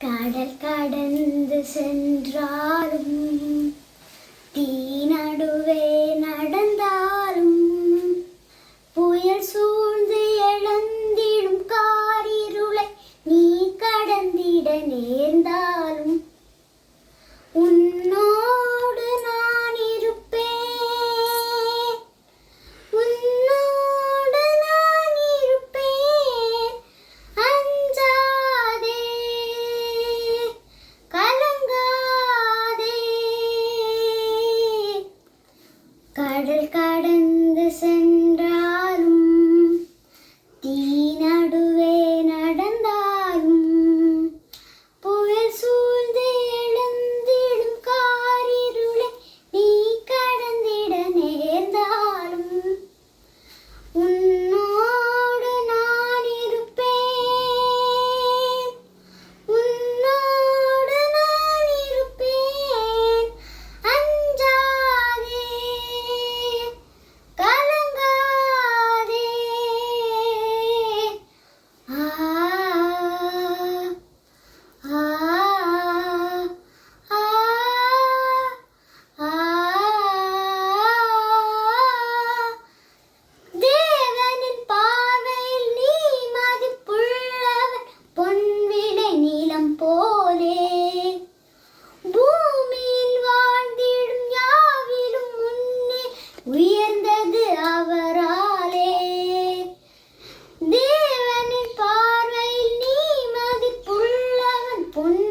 கடல் கடந்து சென்றாலும் தீ நடுவே நடந்தாலும் புயல் சூழ்ந்து எழுந்திடும் காரிருளை நீ கடந்திட நேர்ந்தாலும் உன்னோடு நான் இருப்பேன், உன்னோடு நான் இருப்பேன். அஞ்சாதே, கலங்காதே. கடல் கடந்து சென்றாலும் தீ நடுவே நடந்தாலும் புயல் சூழ்ந்து எழுந்திடும் காரிருளை நீ கடந்திட நேர்ந்தாலும் உன்னோடு நான் இருப்பேன், உன்னோடு நான் இருப்பேன். அஞ்சாதே, கலங்காதே. ஆ ஆ ஆ ஆ. தேவனின் பார்வையில் நீ மதிப்புள்ளவன், பொன்விளை நிலம் போலே. பூமியில் வாழ்ந்திடும் யாவிலும் முன்னே உயர்ந்தது அவராலே. தேவனின் பார்வையில் நீ மதிப்புள்ளவன், பொன்